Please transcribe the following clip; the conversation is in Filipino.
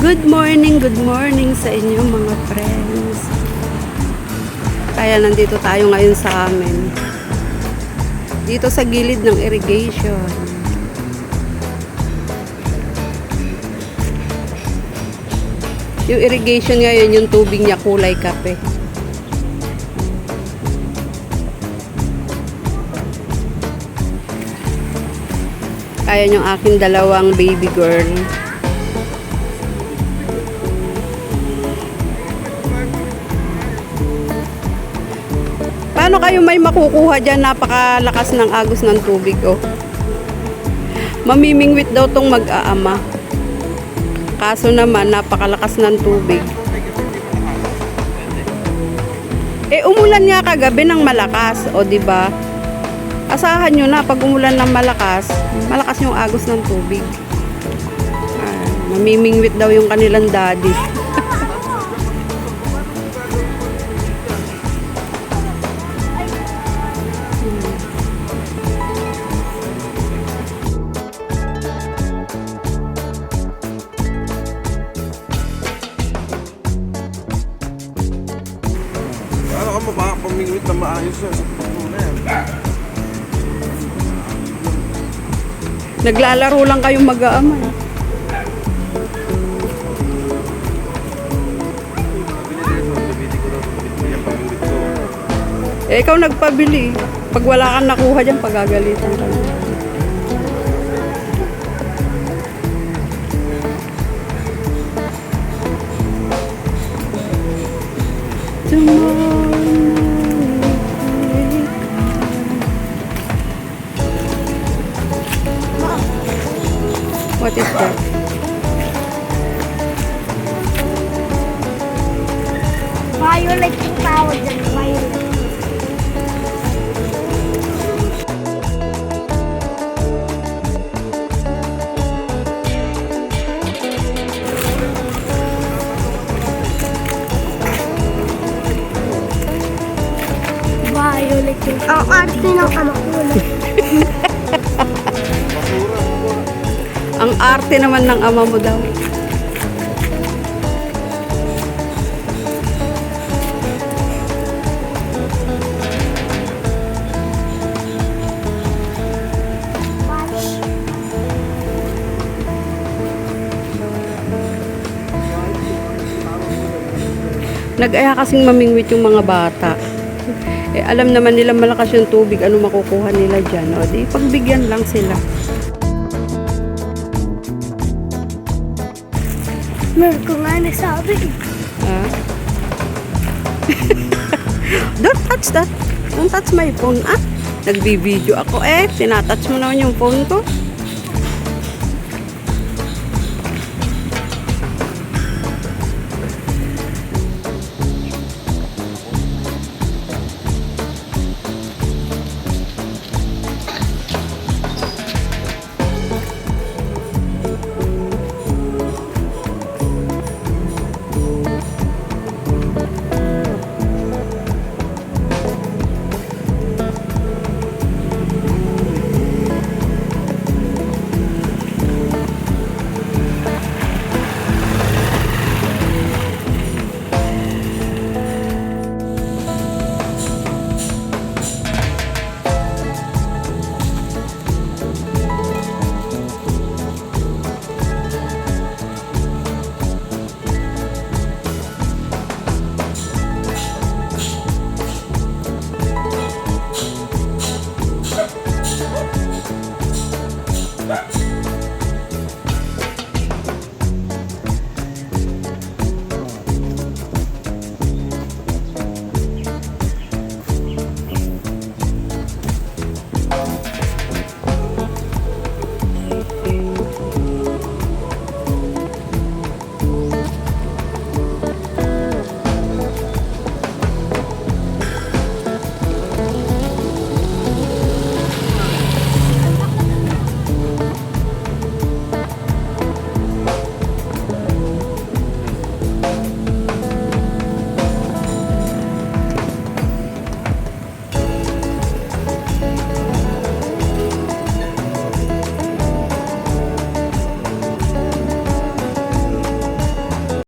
Good morning sa inyo mga friends. Kaya nandito tayo ngayon sa amin. Dito sa gilid ng irrigation. Yung irrigation ngayon, yung tubig niya kulay kape. Ayan yung aking dalawang baby girl. Paano kayo may makukuha dyan? Napakalakas ng agos ng tubig, oh. Mamimingwit daw tong mag-aama. Kaso naman, napakalakas ng tubig. Umulan nga kagabi ng malakas, o diba? Asahan nyo na, pag umulan ng malakas, malakas yung agos ng tubig. Mamimingwit daw yung kanilang daddy. Ano ka ba? Pamingwit na maayos yan. Naglalaro lang kayong mag-aama. Ikaw nagpabili. Pag wala kang nakuha dyan, pagagalitan ka na. What is that? Violet yung tawag dyan. Violet. Violet yung ang arte ng anak ko. Ang arte naman ng ama mo daw. Nag-aya kasing mamingwit yung mga bata. Alam naman nila malakas yung tubig, ano makukuha nila dyan. O di, pagbigyan lang sila. Meron ko nga nasabi. Ah? Don't touch that. Don't touch my phone. Nagbibideo ako tinatouch mo naman yung phone ko.